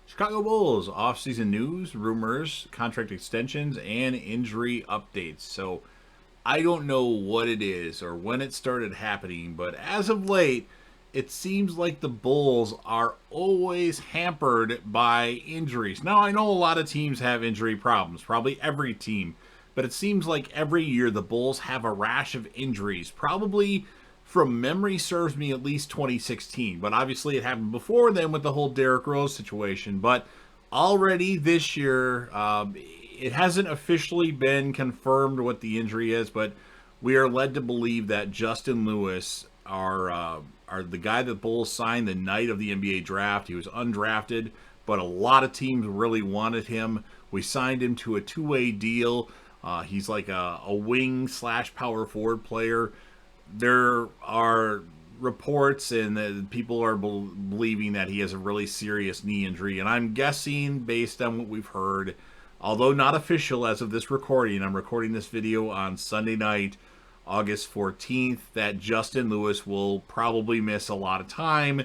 Chicago Bulls offseason news, rumors, contract extensions, and injury updates. So I don't know what it is or when it started happening, but as of late, it seems like the Bulls are always hampered by injuries. Now, I know a lot of teams have injury problems, probably every team, but it seems like every year the Bulls have a rash of injuries. Probably from memory serves me at least 2016, but obviously it happened before then with the whole Derrick Rose situation. But already this year, it hasn't officially been confirmed what the injury is, but we are led to believe that Justin Lewis, are the guy that Bulls signed the night of the NBA draft. He was undrafted, but a lot of teams really wanted him. We signed him to a two-way deal. He's like a wing slash power forward player. There are reports and people are believing that he has a really serious knee injury, and I'm guessing based on what we've heard, although not official as of this recording. I'm recording this video on Sunday night, August 14th, that Justin Lewis will probably miss a lot of time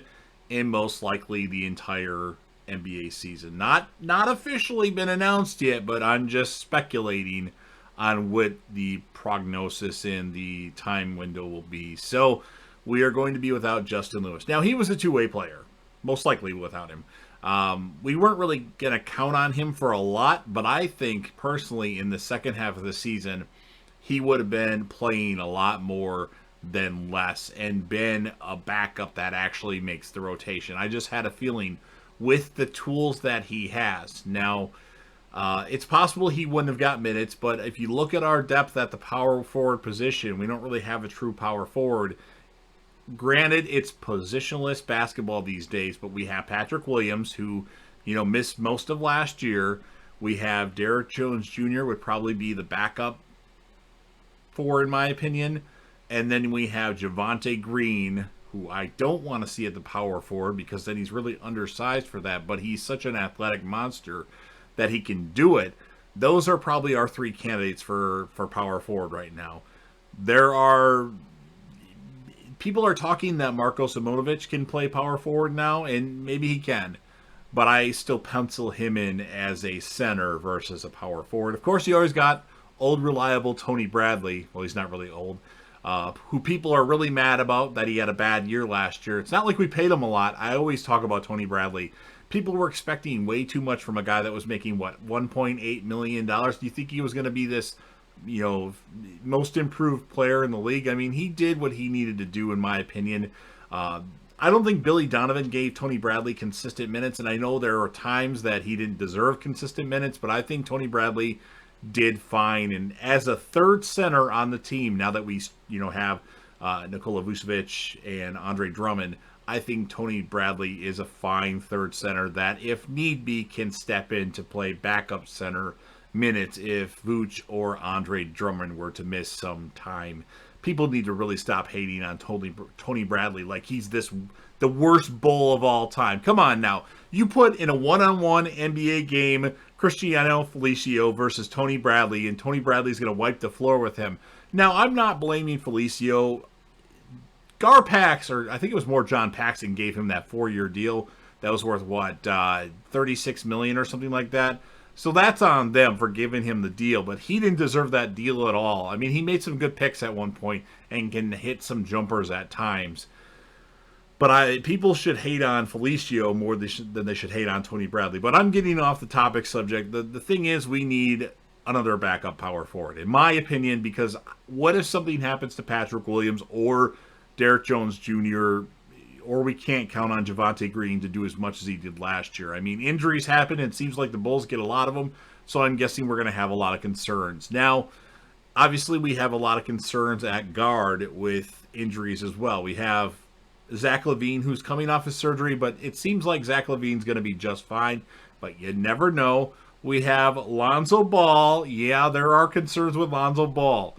and most likely the entire NBA season. Not officially been announced yet, but I'm just speculating on what the prognosis and the time window will be. So we are going to be without Justin Lewis. Now, he was a two-way player, most likely without him. We weren't really going to count on him for a lot, but I think personally in the second half of the season, he would have been playing a lot more than less and been a backup that actually makes the rotation. I just had a feeling with the tools that he has. Now, it's possible he wouldn't have got minutes, but if you look at our depth at the power forward position, we don't really have a true power forward. Granted, it's positionless basketball these days, but we have Patrick Williams, who, missed most of last year. We have Derrick Jones Jr. would probably be the backup forward, in my opinion. And then we have Javonte Green, who I don't want to see at the power forward because then he's really undersized for that, but he's such an athletic monster that he can do it. Those are probably our three candidates for power forward right now. People are talking that Marko Simonovic can play power forward now, and maybe he can, but I still pencil him in as a center versus a power forward. Of course, you always got old reliable Tony Bradley. Well, he's not really old. Who people are really mad about that he had a bad year last year. It's not like we paid him a lot. I always talk about Tony Bradley. People were expecting way too much from a guy that was making, $1.8 million? Do you think he was going to be this, most improved player in the league? I mean, he did what he needed to do, in my opinion. I don't think Billy Donovan gave Tony Bradley consistent minutes, and I know there are times that he didn't deserve consistent minutes, but I think Tony Bradley did fine. And as a third center on the team, now that we have Nikola Vucevic and Andre Drummond, I think Tony Bradley is a fine third center that, if need be, can step in to play backup center minutes if Vooch or Andre Drummond were to miss some time. People need to really stop hating on Tony Bradley like he's the worst bull of all time. Come on now. You put in a one-on-one NBA game Cristiano Felicio versus Tony Bradley, and Tony Bradley's going to wipe the floor with him. Now, I'm not blaming Felicio. Garpax, or I think it was more John Paxson, gave him that 4-year deal that was worth $36 million or something like that. So that's on them for giving him the deal, but he didn't deserve that deal at all. I mean, he made some good picks at one point and can hit some jumpers at times. But people should hate on Felicio more than they should hate on Tony Bradley. But I'm getting off the topic subject. The thing is, we need another backup power forward, in my opinion, because what if something happens to Patrick Williams or Derrick Jones Jr., or we can't count on Javonte Green to do as much as he did last year? I mean, injuries happen, and it seems like the Bulls get a lot of them, so I'm guessing we're going to have a lot of concerns. Now, obviously, we have a lot of concerns at guard with injuries as well. We have Zach LaVine, who's coming off his surgery, but it seems like Zach LaVine's going to be just fine, but you never know. We have Lonzo Ball. Yeah, there are concerns with Lonzo Ball.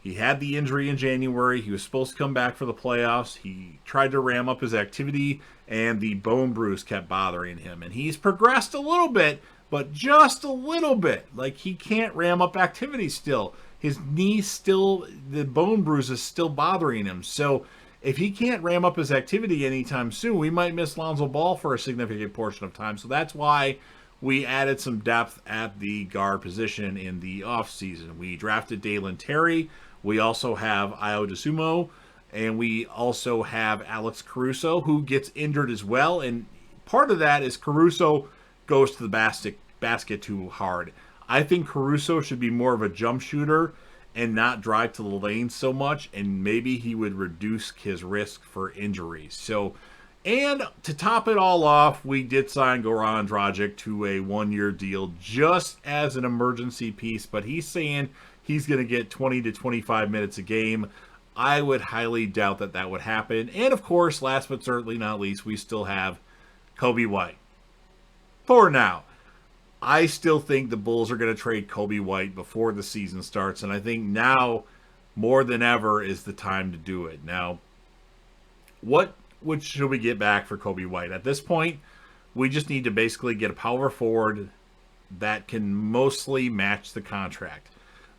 He had the injury in January. He was supposed to come back for the playoffs. He tried to ram up his activity, and the bone bruise kept bothering him. And he's progressed a little bit, but just a little bit. Like, he can't ram up activity still. His knee still, the bone bruise is still bothering him. So if he can't ram up his activity anytime soon, we might miss Lonzo Ball for a significant portion of time. So that's why we added some depth at the guard position in the offseason. We drafted Dalen Terry. We also have Ayo Dosunmu, and we also have Alex Caruso, who gets injured as well. And part of that is Caruso goes to the basket too hard. I think Caruso should be more of a jump shooter and not drive to the lane so much, and maybe he would reduce his risk for injuries. So, and to top it all off, we did sign Goran Dragic to a one-year deal just as an emergency piece, but he's saying he's going to get 20 to 25 minutes a game. I would highly doubt that that would happen. And of course, last but certainly not least, we still have Coby White. For now, I still think the Bulls are going to trade Coby White before the season starts, and I think now more than ever is the time to do it. Now, what should we get back for Coby White? At this point, we just need to basically get a power forward that can mostly match the contract.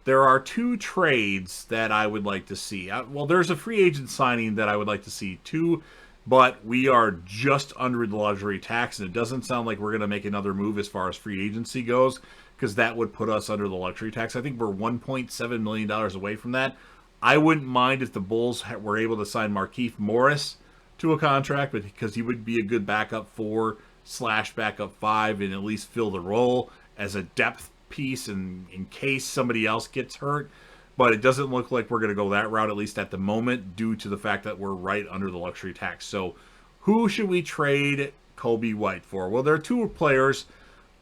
There are two trades that I would like to see. Well, there's a free agent signing that I would like to see too, but we are just under the luxury tax, and it doesn't sound like we're going to make another move as far as free agency goes, because that would put us under the luxury tax. I think we're $1.7 million away from that. I wouldn't mind if the Bulls were able to sign Markieff Morris to a contract, but because he would be a good backup 4/backup 5 and at least fill the role as a depth piece in case somebody else gets hurt. But it doesn't look like we're going to go that route, at least at the moment, due to the fact that we're right under the luxury tax. So who should we trade Coby White for? Well, there are two players.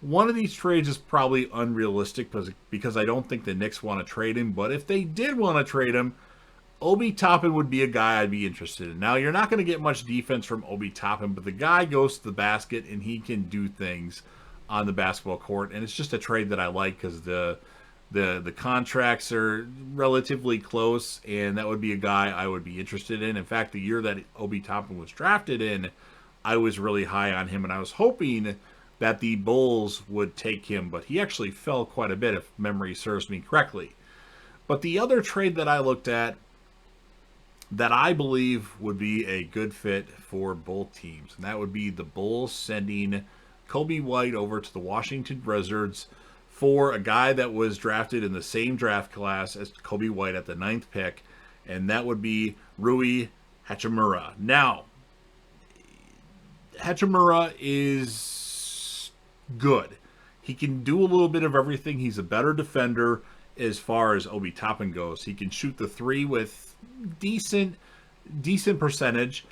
One of these trades is probably unrealistic because I don't think the Knicks want to trade him. But if they did want to trade him, Obi Toppin would be a guy I'd be interested in. Now, you're not going to get much defense from Obi Toppin, but the guy goes to the basket and he can do things on the basketball court. And it's just a trade that I like because the contracts are relatively close, and that would be a guy I would be interested in. In fact, the year that Obi Toppin was drafted in, I was really high on him, and I was hoping that the Bulls would take him, but he actually fell quite a bit, if memory serves me correctly. But the other trade that I looked at that I believe would be a good fit for both teams, and that would be the Bulls sending Coby White over to the Washington Wizards for a guy that was drafted in the same draft class as Coby White at the 9th pick, and that would be Rui Hachimura. Now, Hachimura is good. He can do a little bit of everything. He's a better defender as far as Obi Toppin goes. He can shoot the three with decent percentage.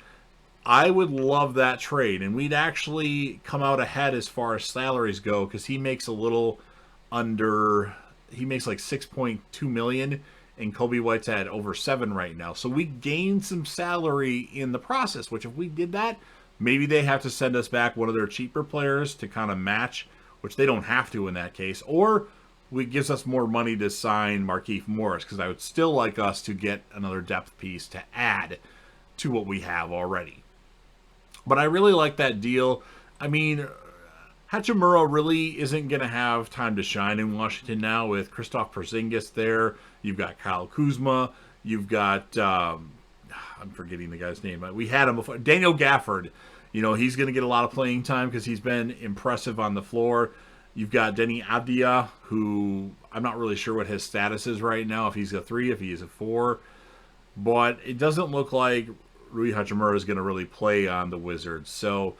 I would love that trade, and we'd actually come out ahead as far as salaries go because he makes a little he makes like 6.2 million, and Coby White's at over 7 right now. So we gained some salary in the process, which if we did that, maybe they have to send us back one of their cheaper players to kind of match, which they don't have to in that case, or it gives us more money to sign Markieff Morris, because I would still like us to get another depth piece to add to what we have already. But I really like that deal. I mean, Hachimura really isn't going to have time to shine in Washington now with Kristaps Porzingis there. You've got Kyle Kuzma. You've got, I'm forgetting the guy's name. We had him before. Daniel Gafford. You know, he's going to get a lot of playing time because he's been impressive on the floor. You've got Denny Avdia, who I'm not really sure what his status is right now, if he's a 3, if he is a 4. But it doesn't look like Rui Hachimura is going to really play on the Wizards. So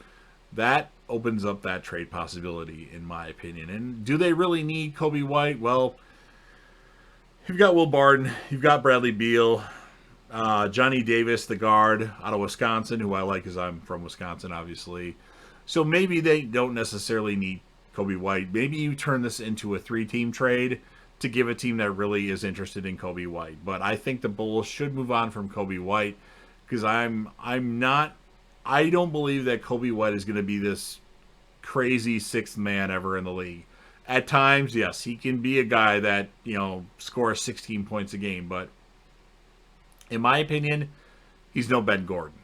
that opens up that trade possibility, in my opinion. And do they really need Coby White? Well, you've got Will Barton, you've got Bradley Beal, Johnny Davis, the guard out of Wisconsin, who I like because I'm from Wisconsin, obviously. So maybe they don't necessarily need Coby White. Maybe you turn this into a 3-team trade to give a team that really is interested in Coby White. But I think the Bulls should move on from Coby White because I don't believe that Coby White is going to be this crazy 6th man ever in the league. At times, yes, he can be a guy that, scores 16 points a game, but in my opinion, he's no Ben Gordon.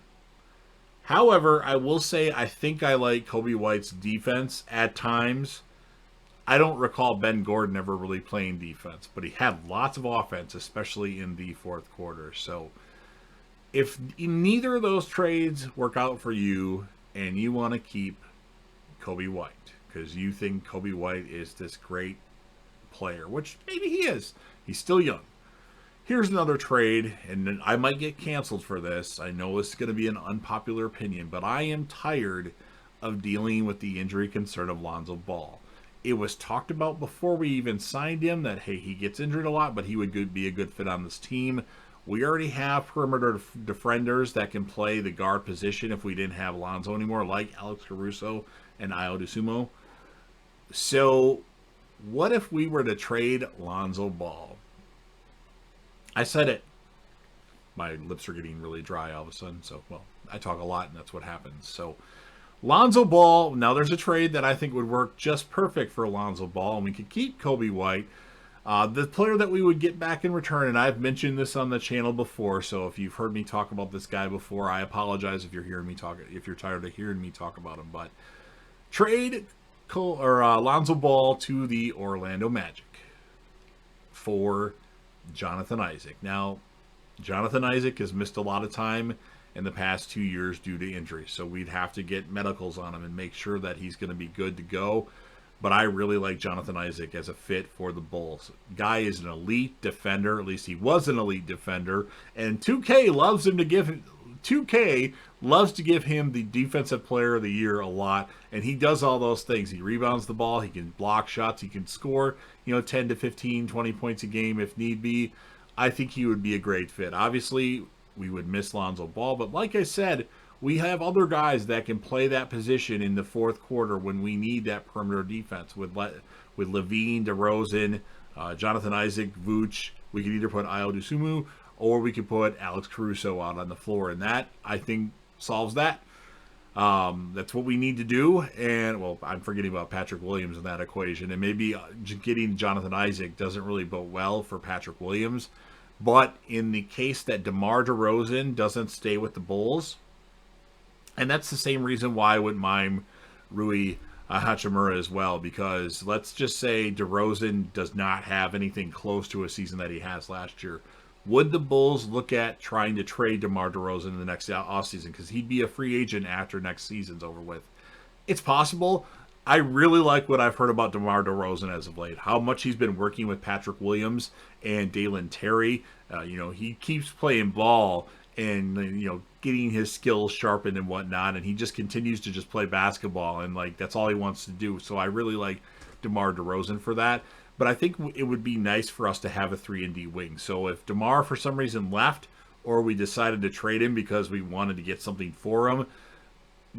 However, I will say I think I like Coby White's defense at times. I don't recall Ben Gordon ever really playing defense, but he had lots of offense, especially in the fourth quarter. So If neither of those trades work out for you and you want to keep Kobe White because you think Kobe White is this great player, which maybe he is, he's still young. Here's another trade, and I might get canceled for this. I know this is going to be an unpopular opinion, but I am tired of dealing with the injury concern of Lonzo Ball. It was talked about before we even signed him that, hey, he gets injured a lot, but he would be a good fit on this team. We already have perimeter defenders that can play the guard position if we didn't have Lonzo anymore, like Alex Caruso and Ayo Dosunmu. So what if we were to trade Lonzo Ball? I said it. My lips are getting really dry all of a sudden. So, well, I talk a lot and that's what happens. So, Lonzo Ball, now there's a trade that I think would work just perfect for Lonzo Ball, and we could keep Kobe White. The player that we would get back in return, and I've mentioned this on the channel before, so if you've heard me talk about this guy before, I apologize if you're tired of hearing me talk about him. But trade Lonzo Ball to the Orlando Magic for Jonathan Isaac. Now, Jonathan Isaac has missed a lot of time in the past 2 years due to injury, so we'd have to get medicals on him and make sure that he's going to be good to go. But I really like Jonathan Isaac as a fit for the Bulls. Guy is an elite defender, at least he was an elite defender, and 2K loves to give him the defensive player of the year a lot, and he does all those things. He rebounds the ball, he can block shots, he can score, 10 to 15, 20 points a game if need be. I think he would be a great fit. Obviously, we would miss Lonzo Ball, but like I said, we have other guys that can play that position in the fourth quarter when we need that perimeter defense. With Levine, DeRozan, Jonathan Isaac, Vooch, we could either put Ayo Dosunmu or we could put Alex Caruso out on the floor, and that, I think, solves that. That's what we need to do, and, well, I'm forgetting about Patrick Williams in that equation, and maybe getting Jonathan Isaac doesn't really bode well for Patrick Williams. But in the case that DeMar DeRozan doesn't stay with the Bulls, and that's the same reason why I wouldn't mind Rui Hachimura as well, because let's just say DeRozan does not have anything close to a season that he has last year. Would the Bulls look at trying to trade DeMar DeRozan in the next offseason? Because he'd be a free agent after next season's over with. It's possible. I really like what I've heard about DeMar DeRozan as of late. How much he's been working with Patrick Williams and Dalen Terry. He keeps playing ball and, getting his skills sharpened and whatnot. And he just continues to just play basketball. And, that's all he wants to do. So I really like DeMar DeRozan for that. But I think it would be nice for us to have a 3-and-D wing. So if DeMar, for some reason, left, or we decided to trade him because we wanted to get something for him,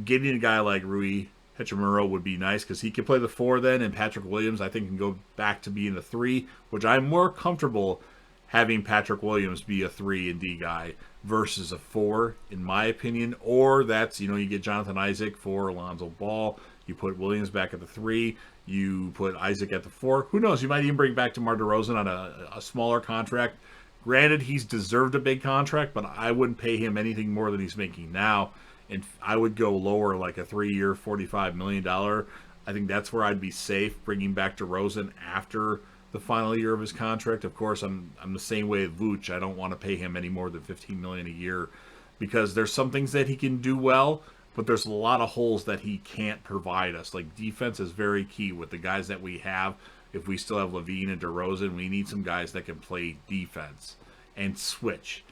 getting a guy like Rui Hachimura would be nice because he can play the 4 then, and Patrick Williams, I think, can go back to being the 3, which I'm more comfortable having Patrick Williams be a 3-and-D guy versus a 4, in my opinion. Or that's, you get Jonathan Isaac for Lonzo Ball, you put Williams back at the 3, you put Isaac at the 4. Who knows? You might even bring back DeMar DeRozan on a smaller contract. Granted, he's deserved a big contract, but I wouldn't pay him anything more than he's making now. And I would go lower, like a 3-year, $45 million. I think that's where I'd be safe, bringing back DeRozan after the final year of his contract. Of course, I'm the same way with Vooch. I don't want to pay him any more than $15 million a year because there's some things that he can do well, but there's a lot of holes that he can't provide us. Like, defense is very key with the guys that we have. If we still have Levine and DeRozan, we need some guys that can play defense and switch.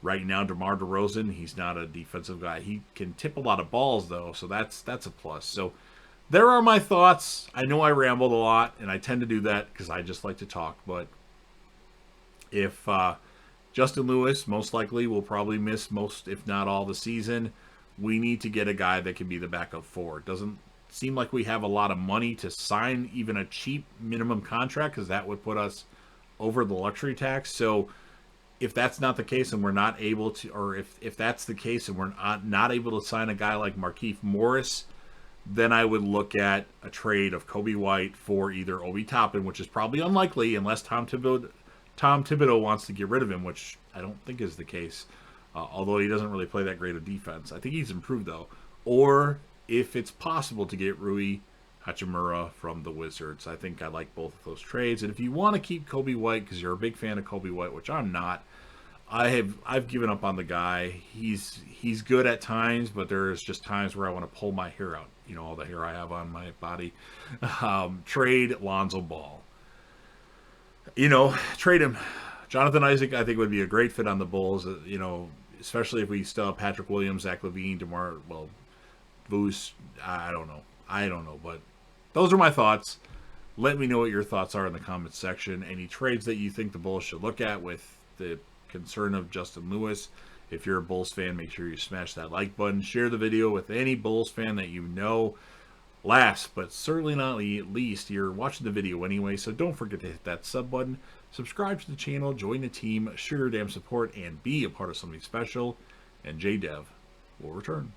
Right now, DeMar DeRozan, he's not a defensive guy. He can tip a lot of balls, though, so that's a plus. So there are my thoughts. I know I rambled a lot, and I tend to do that because I just like to talk. But if Justin Lewis, most likely, will probably miss most, if not all, the season, we need to get a guy that can be the backup 4. It doesn't seem like we have a lot of money to sign even a cheap minimum contract because that would put us over the luxury tax. So if that's not the case and we're not able to, or if that's the case and we're not able to sign a guy like Markieff Morris, then I would look at a trade of Kobe White for either Obi Toppin, which is probably unlikely unless Tom Thibodeau wants to get rid of him, which I don't think is the case, although he doesn't really play that great of defense. I think he's improved, though. Or if it's possible to get Rui Hachimura from the Wizards. I think I like both of those trades. And if you want to keep Kobe White, because you're a big fan of Kobe White, which I'm not, I've given up on the guy. He's good at times, but there's just times where I want to pull my hair out. You know, all the hair I have on my body. Trade Lonzo Ball. You know, trade him. Jonathan Isaac, I think, would be a great fit on the Bulls. You know, especially if we still have Patrick Williams, Zach LaVine, DeMar, Boos. I don't know, but those are my thoughts. Let me know what your thoughts are in the comments section. Any trades that you think the Bulls should look at with the concern of Justin Lewis. If you're a Bulls fan, make sure you smash that like button. Share the video with any Bulls fan that you know. Last, but certainly not least, you're watching the video anyway, so don't forget to hit that sub button. Subscribe to the channel, join the team, share your damn support, and be a part of something special. And JDev will return.